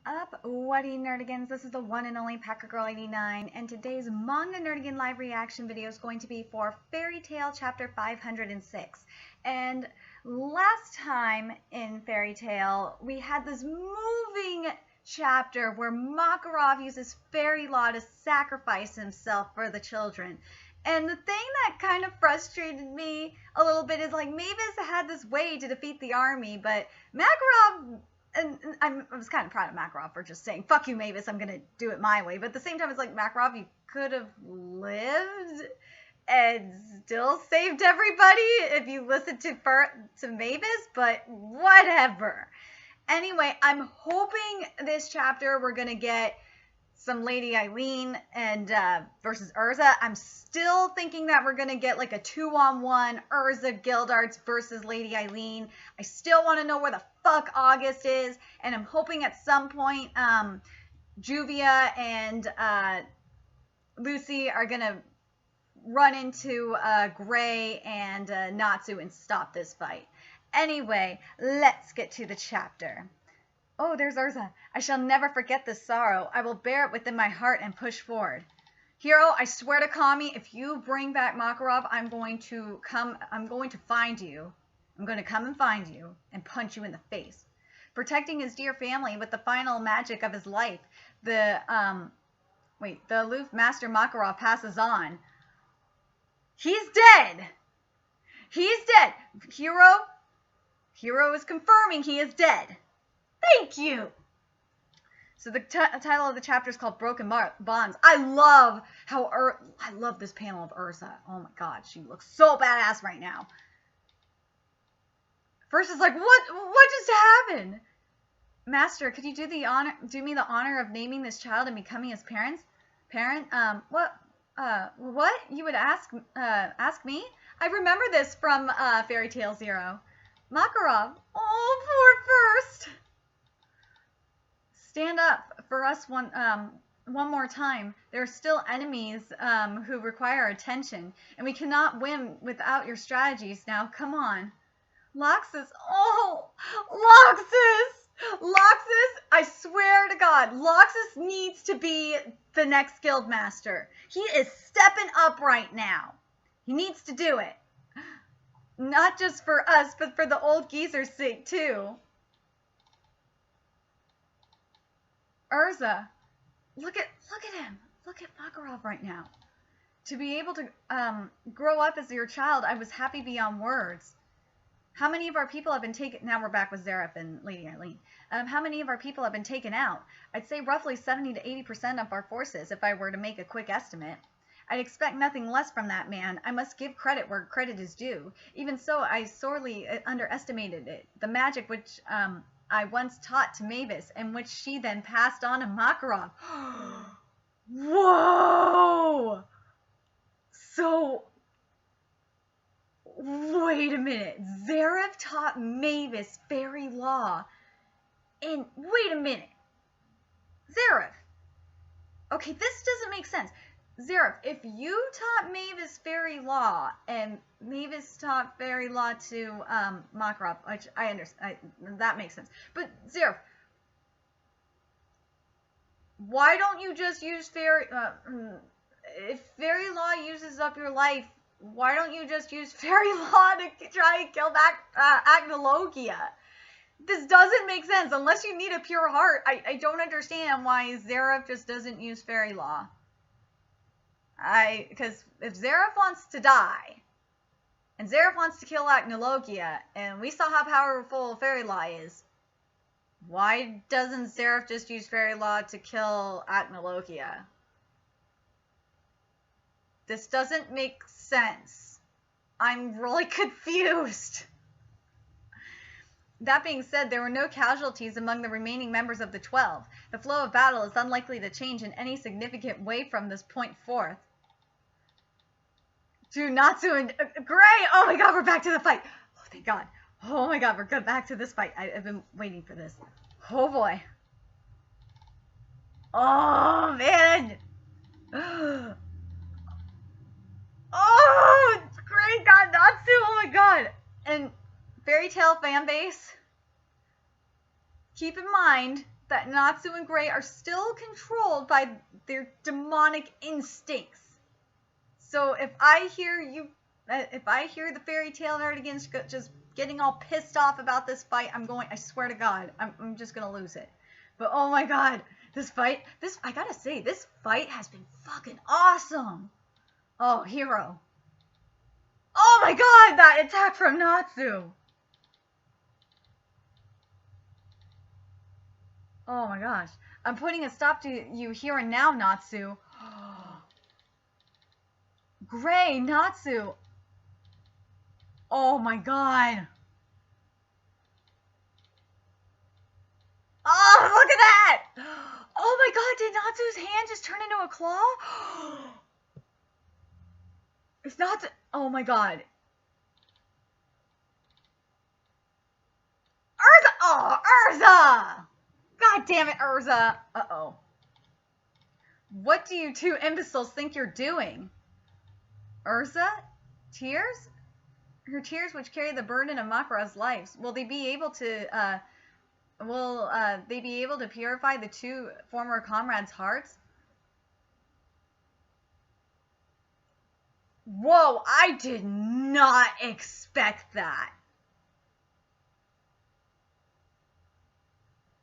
Up, Whatty Nerdigans? This is the one and only Packer Girl 89, and today's Manga Nerdigan live reaction video is going to be for Fairy Tail Chapter 506. And last time in Fairy Tail, we had this moving chapter where Makarov uses fairy law to sacrifice himself for the children. And the thing that kind of frustrated me a little bit is like Mavis had this way to defeat the army, but Makarov. And I was kind of proud of Makarov for just saying, fuck you, Mavis, I'm going to do it my way. But at the same time, it's like, Makarov, you could have lived and still saved everybody if you listened to Mavis, but whatever. Anyway, I'm hoping this chapter we're going to get some Lady Eileen and versus ERZA. I'm still thinking that we're going to get like a 2-on-1 ERZA Guildarts versus Lady Eileen. I still want to know where the fuck August is, and I'm hoping at some point Juvia and Lucy are going to run into Gray and Natsu and stop this fight. Anyway, let's get to the chapter. Oh, there's ERZA. I shall never forget this sorrow. I will bear it within my heart and push forward. Hero, I swear to Kami, if you bring back Makarov, I'm going to find you. I'm going to come and find you and punch you in the face. Protecting his dear family with the final magic of his life, the aloof Master Makarov passes on. He's dead! He's dead! Hero is confirming he is dead. Thank you! So the title of the chapter is called Broken Bonds. I love this panel of ERZA. Oh my god, she looks so badass right now. First it's like, what just happened? Master, could you do me the honor of naming this child and becoming his parent? What? You would ask me? I remember this from Fairy Tail Zero. Makarov. Oh, poor First. Stand up for us one more time. There are still enemies who require attention, and we cannot win without your strategies. Now, come on. Loxus. Oh, Loxus, I swear to God, Loxus needs to be the next guild master. He is stepping up right now. He needs to do it. Not just for us, but for the old geezer's sake, too. ERZA, look at him. Look at Makarov right now. To be able to grow up as your child, I was happy beyond words. How many of our people have been taken? Now we're back with Zeref and Lady Eileen. How many of our people have been taken out? I'd say roughly 70 to 80% of our forces, if I were to make a quick estimate. I'd expect nothing less from that man. I must give credit where credit is due. Even so, I sorely underestimated it. The magic which I once taught to Mavis, and which she then passed on to Makarov. Whoa! So, wait a minute. Zeref taught Mavis fairy law. And, wait a minute. Zeref. Okay, this doesn't make sense. Zeref, if you taught Mavis fairy law, and Mavis taught fairy law to Makarov, which I understand, that makes sense. But Zeref, why don't you just use fairy? If fairy law uses up your life, why don't you just use fairy law to try and kill back Agnologia? This doesn't make sense unless you need a pure heart. I don't understand why Zeref just doesn't use fairy law. Because if Zeref wants to die, and Zeref wants to kill Agnologia, and we saw how powerful fairy law is, why doesn't Zeref just use fairy law to kill Agnologia? This doesn't make sense. I'm really confused. That being said, there were no casualties among the remaining members of the 12. The flow of battle is unlikely to change in any significant way from this point forth. To Natsu and Gray! Oh my god, we're back to the fight! Oh, thank god. Oh my god, we're back to this fight. I've been waiting for this. Oh boy. Oh, man! Oh, Gray got Natsu! Oh my god! And Fairy Tail fan base, keep in mind, that Natsu and Gray are still controlled by their demonic instincts. So if I hear the fairy tale nerdigans just getting all pissed off about this fight, I swear to God, I'm just gonna lose it. But oh my God, I gotta say, this fight has been fucking awesome. Oh, hero. Oh my God, that attack from Natsu. Oh my gosh. I'm putting a stop to you here and now, Natsu. Gray, Natsu. Oh my God. Oh, look at that. Oh my God, did Natsu's hand just turn into a claw? It's not. Oh my God. ERZA! Oh, ERZA! God damn it, ERZA. Uh-oh. What do you two imbeciles think you're doing? ERZA? Tears? Her tears which carry the burden of Makara's lives. Will they be able to purify the two former comrades' hearts? Whoa, I did not expect that.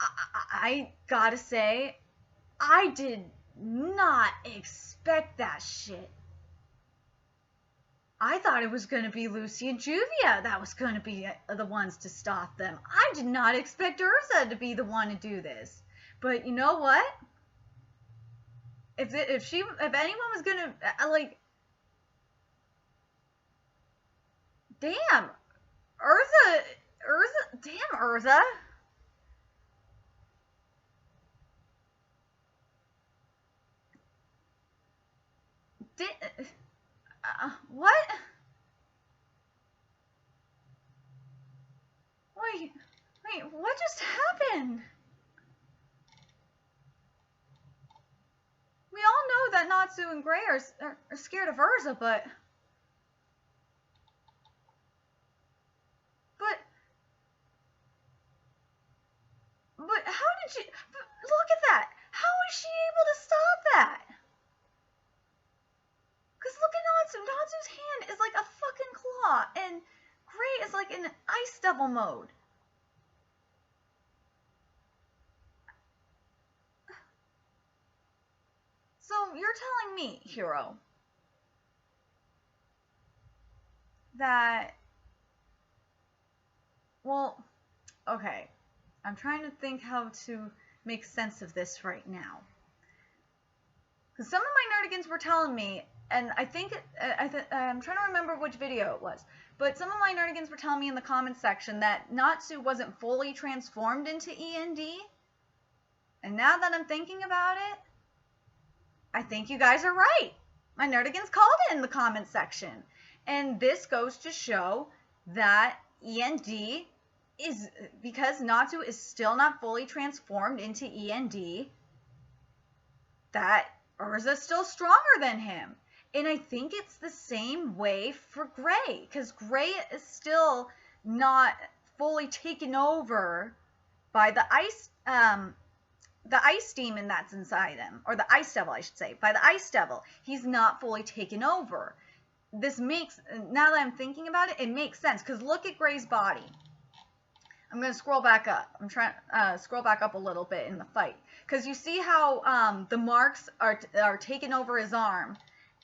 I gotta say, I did not expect that shit. I thought it was going to be Lucy and Juvia that was going to be the ones to stop them. I did not expect ERZA to be the one to do this. But you know what? If anyone was going to, damn, ERZA. What? Wait, what just happened? We all know that Natsu and Gray are scared of ERZA, but how did she, look at that. How is she able to stop that? Because look at Natsu. Natsu's hand is like a fucking claw, and Gray is like in ice devil mode. So you're telling me, Hero, that, well, okay, I'm trying to think how to make sense of this right now. Because some of my nerdigans were telling me, and I think, I'm trying to remember which video it was, but some of my nerdigans were telling me in the comments section that Natsu wasn't fully transformed into END. And now that I'm thinking about it, I think you guys are right. My nerdigans called it in the comments section. And this goes to show that END is, because Natsu is still not fully transformed into END, that ERZA's still stronger than him. And I think it's the same way for Gray, because Gray is still not fully taken over by the ice demon that's inside him, or the ice devil, I should say, by the ice devil. He's not fully taken over. This makes, now that I'm thinking about it, it makes sense, because look at Gray's body. I'm going to scroll back up. I'm trying to scroll back up a little bit in the fight, because you see how the marks are taken over his arm,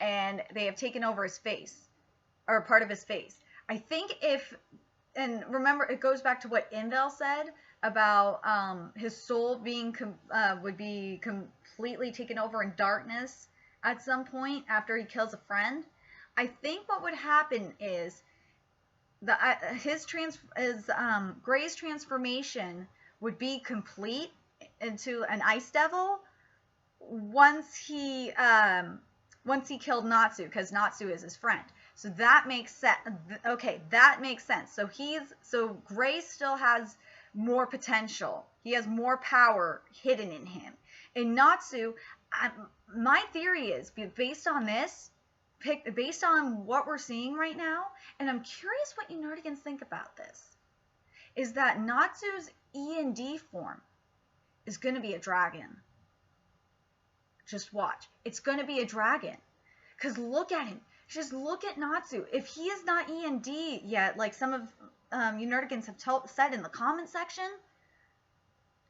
and they have taken over his face, or part of his face. I think and remember, it goes back to what Invel said about his soul being would be completely taken over in darkness at some point after he kills a friend. I think what would happen is Gray's transformation would be complete into an ice devil once he killed Natsu, because Natsu is his friend. So that makes sense. Okay, that makes sense. So Gray still has more potential. He has more power hidden in him. And Natsu, my theory is, based on this, based on what we're seeing right now, and I'm curious what you nerdigans think about this, is that Natsu's END form is going to be a dragon. Just watch. It's going to be a dragon. Because look at him. Just look at Natsu. If he is not END yet, like some of you nerdigans have said in the comment section,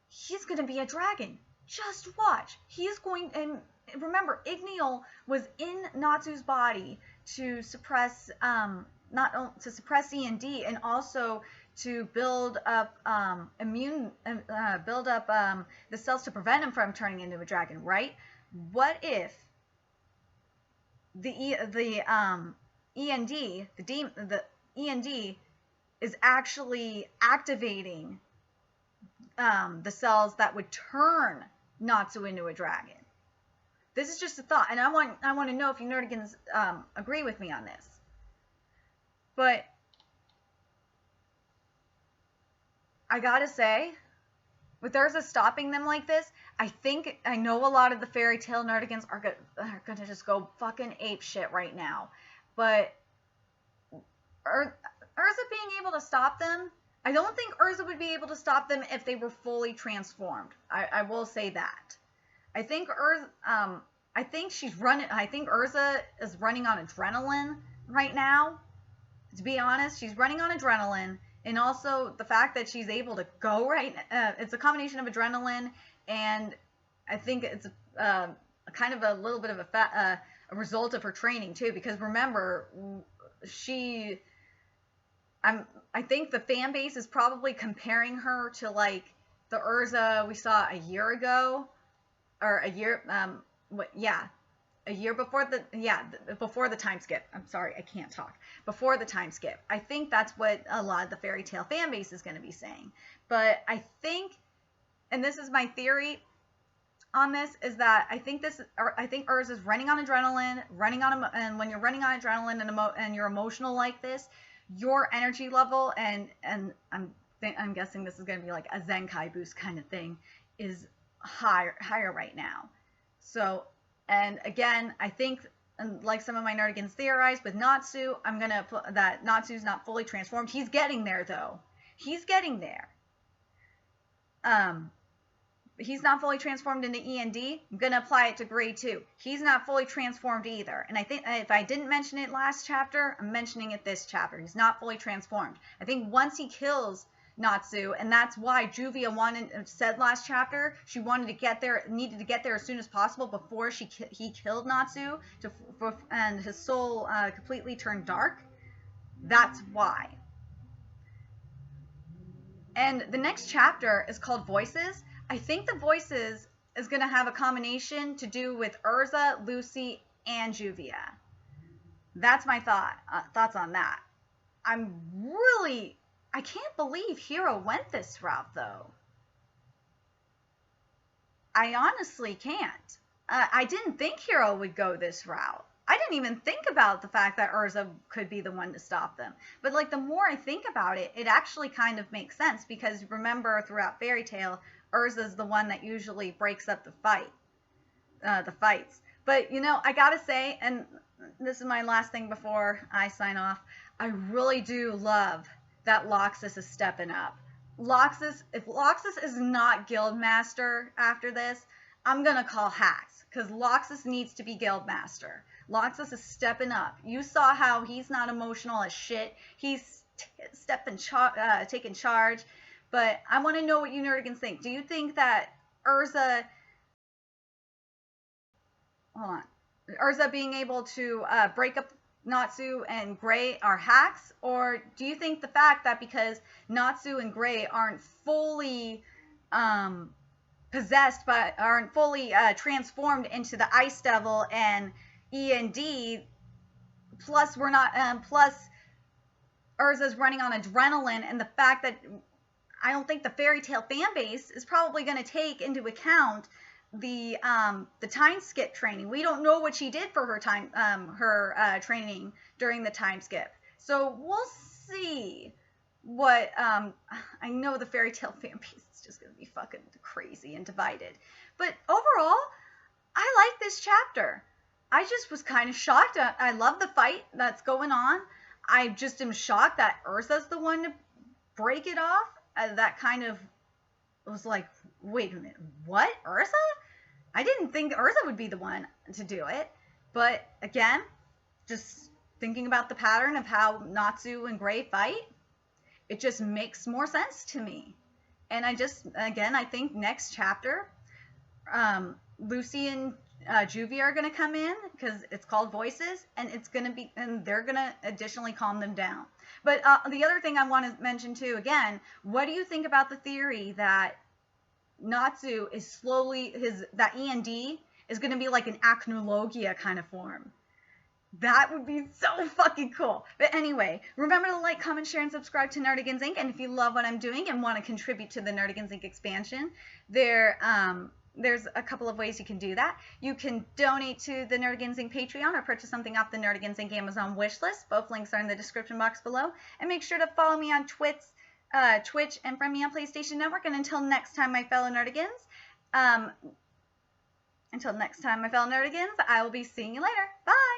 he's going to be a dragon. Just watch. He is going, and remember, Igneal was in Natsu's body to suppress, to suppress END and also to build up the cells to prevent him from turning into a dragon, right? What if the END is actually activating the cells that would turn Natsu into a dragon? This is just a thought, and I want to know if you nerdigans agree with me on this. But I gotta say, with ERZA stopping them like this, I know a lot of the fairy tale nerdigans are gonna just go fucking ape shit right now. But ERZA being able to stop them, I don't think ERZA would be able to stop them if they were fully transformed. I will say that. I think ERZA is running on adrenaline right now. To be honest, she's running on adrenaline, and also the fact that she's able to go it's a combination of adrenaline, and I think it's kind of a little bit of a result of her training too. Because remember, I think the fan base is probably comparing her to like the ERZA we saw a year ago, or a year before the time skip. I'm sorry, I can't talk. Before the time skip. I think that's what a lot of the fairy tale fan base is going to be saying. But I think, and this is my theory on this, is that I think ERZA is running on adrenaline, and when you're running on adrenaline and you're emotional like this, your energy level, and I'm guessing this is going to be like a Zenkai boost kind of thing, is higher right now. So, and again, I think, like some of my nerdigans theorized with Natsu, I'm going to put that Natsu's not fully transformed. He's getting there, though. He's getting there. He's not fully transformed into END. I'm going to apply it to Gray, too. He's not fully transformed either. And I think if I didn't mention it last chapter, I'm mentioning it this chapter. He's not fully transformed. I think once he kills Natsu, and that's why Juvia said last chapter she needed to get there as soon as possible before he killed Natsu, and his soul completely turned dark. That's why. And the next chapter is called Voices. I think the Voices is going to have a combination to do with ERZA, Lucy, and Juvia. That's my thoughts on that. I can't believe Hero went this route, though. I honestly can't. I didn't think Hero would go this route. I didn't even think about the fact that ERZA could be the one to stop them. But like the more I think about it, it actually kind of makes sense, because remember, throughout Fairy Tail, ERZA's the one that usually breaks up the fights. But I gotta say, and this is my last thing before I sign off, I really do love that Loxus is stepping up. If Loxus is not Guildmaster after this, I'm gonna call hacks, because Loxus needs to be Guildmaster. Loxus is stepping up. You saw how he's not emotional as shit. He's taking charge. But I want to know what you nerdigans think. Do you think that ERZA being able to break up Natsu and Gray are hacks? Or do you think the fact that because Natsu and Gray aren't fully aren't fully transformed into the Ice Devil and END, plus ERZA's running on adrenaline, and the fact that I don't think the Fairy Tail fan base is probably going to take into account the time skip training. We don't know what she did for her training during the time skip, so we'll see what I know the Fairy Tail fan base is just going to be fucking crazy and divided. But overall, I like this chapter. I just was kind of shocked. I love the fight that's going on. I just am shocked that ERZA's the one to break it off. That kind of was like, wait a minute, what? ERZA? I didn't think ERZA would be the one to do it. But again, just thinking about the pattern of how Natsu and Gray fight, it just makes more sense to me. And I think next chapter, Lucy and Juvie are going to come in because it's called Voices, and they're going to additionally calm them down. But the other thing I want to mention too, again, what do you think about the theory that Natsu is that END is going to be like an acnologia kind of form? That would be so fucking cool. But anyway, remember to like, comment, share, and subscribe to Nerdigans Inc. And if you love what I'm doing and want to contribute to the Nerdigans Inc. expansion, there's a couple of ways you can do that. You can donate to the Nerdigans Inc. Patreon or purchase something off the Nerdigans Inc. Amazon wishlist. Both links are in the description box below. And make sure to follow me on Twitch and friend me on PlayStation Network. And until next time, my fellow Nerdigans, I will be seeing you later. Bye!